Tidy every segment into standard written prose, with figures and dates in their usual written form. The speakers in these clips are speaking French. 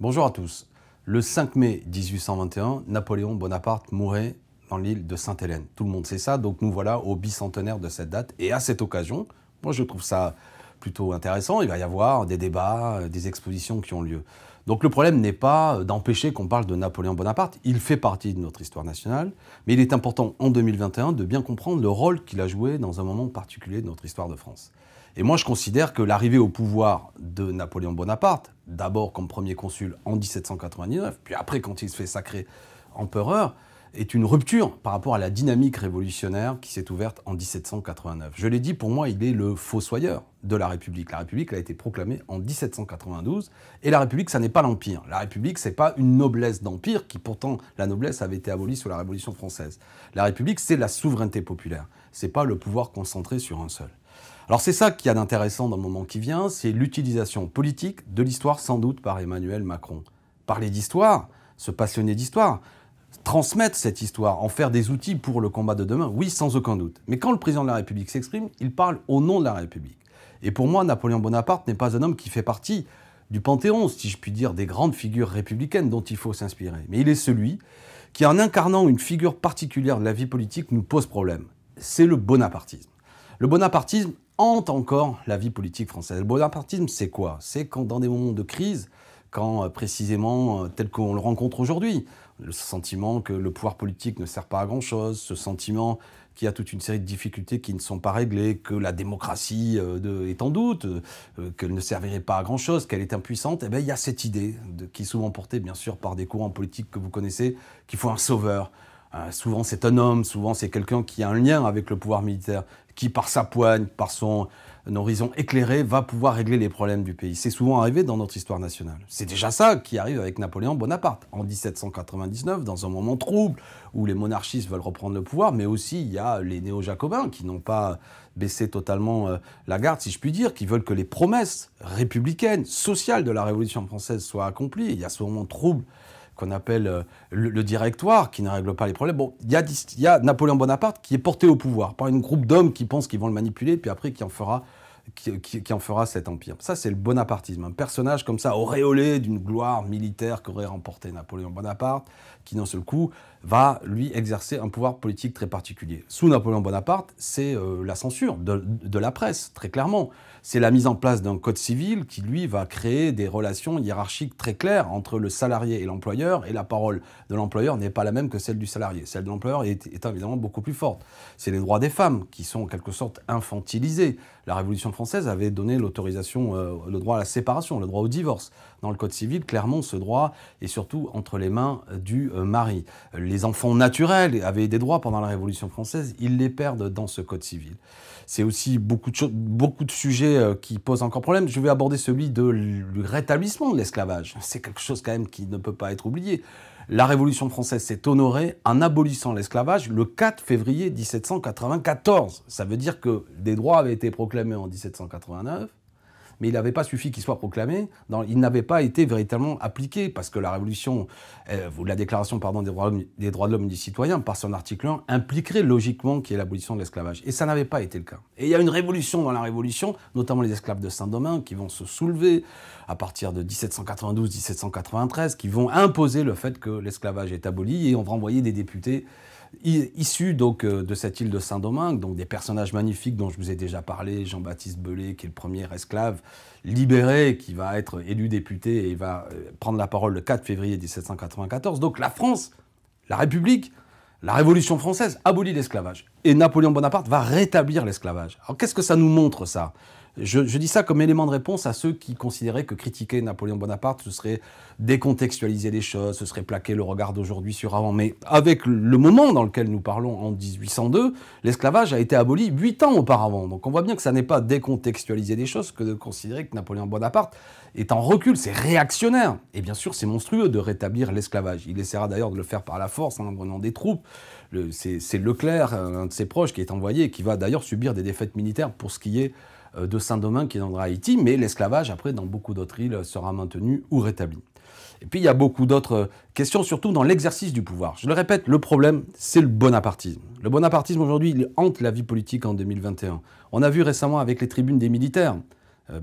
Bonjour à tous. Le 5 mai 1821, Napoléon Bonaparte mourait dans l'île de Sainte-Hélène. Tout le monde sait ça, donc nous voilà au bicentenaire de cette date. Et à cette occasion, moi je trouve ça plutôt intéressant, il va y avoir des débats, des expositions qui ont lieu. Donc le problème n'est pas d'empêcher qu'on parle de Napoléon Bonaparte, il fait partie de notre histoire nationale, mais il est important en 2021 de bien comprendre le rôle qu'il a joué dans un moment particulier de notre histoire de France. Et moi je considère que l'arrivée au pouvoir de Napoléon Bonaparte, d'abord comme premier consul en 1799, puis après quand il se fait sacrer empereur, est une rupture par rapport à la dynamique révolutionnaire qui s'est ouverte en 1789. Je l'ai dit, pour moi, il est le fossoyeur de la République. La République a été proclamée en 1792, et la République, ça n'est pas l'Empire. La République, c'est pas une noblesse d'Empire, qui pourtant, la noblesse avait été abolie sous la Révolution française. La République, c'est la souveraineté populaire. C'est pas le pouvoir concentré sur un seul. Alors c'est ça qu'il y a d'intéressant dans le moment qui vient, c'est l'utilisation politique de l'histoire sans doute par Emmanuel Macron. Parler d'histoire, se passionner d'histoire, transmettre cette histoire, en faire des outils pour le combat de demain, oui, sans aucun doute. Mais quand le président de la République s'exprime, il parle au nom de la République. Et pour moi, Napoléon Bonaparte n'est pas un homme qui fait partie du panthéon, si je puis dire, des grandes figures républicaines dont il faut s'inspirer. Mais il est celui qui, en incarnant une figure particulière de la vie politique, nous pose problème. C'est le bonapartisme. Le bonapartisme hante encore la vie politique française. Le bonapartisme, c'est quoi? C'est quand, dans des moments de crise, quand précisément, tel qu'on le rencontre aujourd'hui, le sentiment que le pouvoir politique ne sert pas à grand-chose, ce sentiment qu'il y a toute une série de difficultés qui ne sont pas réglées, que la démocratie est en doute, qu'elle ne servirait pas à grand-chose, qu'elle est impuissante, eh bien, il y a cette idée, qui est souvent portée bien sûr par des courants politiques que vous connaissez, qu'il faut un sauveur. Souvent c'est un homme, souvent c'est quelqu'un qui a un lien avec le pouvoir militaire, qui par sa poigne, par son horizon éclairé, va pouvoir régler les problèmes du pays. C'est souvent arrivé dans notre histoire nationale. C'est déjà ça qui arrive avec Napoléon Bonaparte, en 1799, dans un moment trouble, où les monarchistes veulent reprendre le pouvoir, mais aussi il y a les néo-jacobins qui n'ont pas baissé totalement la garde, si je puis dire, qui veulent que les promesses républicaines, sociales de la Révolution française soient accomplies. Il y a ce moment trouble qu'on appelle le directoire, qui ne règle pas les problèmes. Bon, il y a Napoléon Bonaparte qui est porté au pouvoir par un groupe d'hommes qui pensent qu'ils vont le manipuler, puis après qui en fera cet empire. Ça, c'est le bonapartisme. Un personnage comme ça, auréolé d'une gloire militaire qu'aurait remporté Napoléon Bonaparte, qui d'un seul coup va, lui, exercer un pouvoir politique très particulier. Sous Napoléon Bonaparte, c'est la censure de la presse, très clairement. C'est la mise en place d'un code civil qui, lui, va créer des relations hiérarchiques très claires entre le salarié et l'employeur, et la parole de l'employeur n'est pas la même que celle du salarié. Celle de l'employeur est évidemment beaucoup plus forte. C'est les droits des femmes qui sont en quelque sorte infantilisés. La Révolution française avait donné l'autorisation, le droit à la séparation, le droit au divorce. Dans le Code civil, clairement, ce droit est surtout entre les mains du mari. Les enfants naturels avaient des droits pendant la Révolution française, ils les perdent dans ce Code civil. C'est aussi beaucoup de sujets qui posent encore problème. Je vais aborder celui du rétablissement de l'esclavage. C'est quelque chose quand même qui ne peut pas être oublié. La Révolution française s'est honorée en abolissant l'esclavage le 4 février 1794. Ça veut dire que des droits avaient été proclamés en 1789, mais il n'avait pas suffi qu'ils soient proclamés, ils n'avaient pas été véritablement appliqués, parce que la Révolution, la Déclaration des droits de l'homme et du citoyen, par son article 1, impliquerait logiquement qu'il y ait l'abolition de l'esclavage. Et ça n'avait pas été le cas. Et il y a une révolution dans la Révolution, notamment les esclaves de Saint-Domingue, qui vont se soulever à partir de 1792-1793, qui vont imposer le fait que l'esclavage est aboli, et on va envoyer des députés issus donc de cette île de Saint-Domingue, donc des personnages magnifiques dont je vous ai déjà parlé, Jean-Baptiste Bellay, qui est le premier esclave libéré, qui va être élu député et il va prendre la parole le 4 février 1794. Donc la France, la République, la Révolution française abolit l'esclavage. Et Napoléon Bonaparte va rétablir l'esclavage. Alors qu'est-ce que ça nous montre, ça ? Je dis ça comme élément de réponse à ceux qui considéraient que critiquer Napoléon Bonaparte, ce serait décontextualiser les choses, ce serait plaquer le regard d'aujourd'hui sur avant. Mais avec le moment dans lequel nous parlons, en 1802, l'esclavage a été aboli 8 ans auparavant. Donc on voit bien que ça n'est pas décontextualiser les choses que de considérer que Napoléon Bonaparte est en recul, c'est réactionnaire. Et bien sûr, c'est monstrueux de rétablir l'esclavage. Il essaiera d'ailleurs de le faire par la force, en envoyant des troupes. C'est Leclerc, un de ses proches, qui est envoyé et qui va d'ailleurs subir des défaites militaires pour ce qui est de Saint-Domingue qui viendra à Haïti, mais l'esclavage, après, dans beaucoup d'autres îles, sera maintenu ou rétabli. Et puis, il y a beaucoup d'autres questions, surtout dans l'exercice du pouvoir. Je le répète, le problème, c'est le bonapartisme. Le bonapartisme, aujourd'hui, il hante la vie politique en 2021. On a vu récemment avec les tribunes des militaires.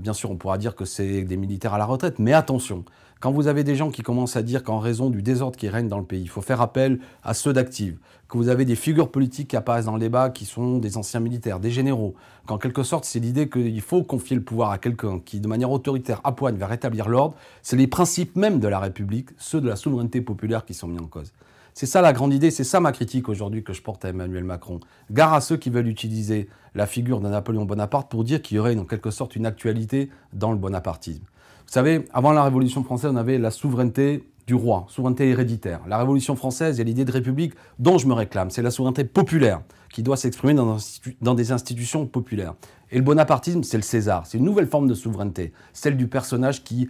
Bien sûr, on pourra dire que c'est des militaires à la retraite, mais attention, quand vous avez des gens qui commencent à dire qu'en raison du désordre qui règne dans le pays, il faut faire appel à ceux d'Active, que vous avez des figures politiques qui apparaissent dans le débat qui sont des anciens militaires, des généraux, qu'en quelque sorte c'est l'idée qu'il faut confier le pouvoir à quelqu'un qui de manière autoritaire appoigne vers rétablir l'ordre, c'est les principes même de la République, ceux de la souveraineté populaire qui sont mis en cause. C'est ça la grande idée, c'est ça ma critique aujourd'hui que je porte à Emmanuel Macron. Gare à ceux qui veulent utiliser la figure de Napoléon Bonaparte pour dire qu'il y aurait en quelque sorte une actualité dans le bonapartisme. Vous savez, avant la Révolution française, on avait la souveraineté du roi, souveraineté héréditaire. La Révolution française, il y a l'idée de république dont je me réclame, c'est la souveraineté populaire qui doit s'exprimer dans des institutions populaires. Et le bonapartisme, c'est le César, c'est une nouvelle forme de souveraineté, celle du personnage qui,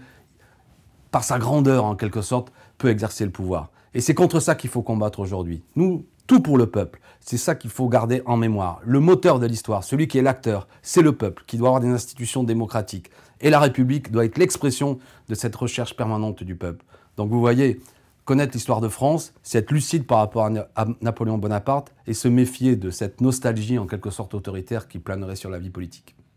par sa grandeur en quelque sorte, peut exercer le pouvoir. Et c'est contre ça qu'il faut combattre aujourd'hui. Nous, tout pour le peuple. C'est ça qu'il faut garder en mémoire. Le moteur de l'histoire, celui qui est l'acteur, c'est le peuple, qui doit avoir des institutions démocratiques. Et la République doit être l'expression de cette recherche permanente du peuple. Donc vous voyez, connaître l'histoire de France, c'est être lucide par rapport à Napoléon Bonaparte et se méfier de cette nostalgie en quelque sorte autoritaire qui planerait sur la vie politique.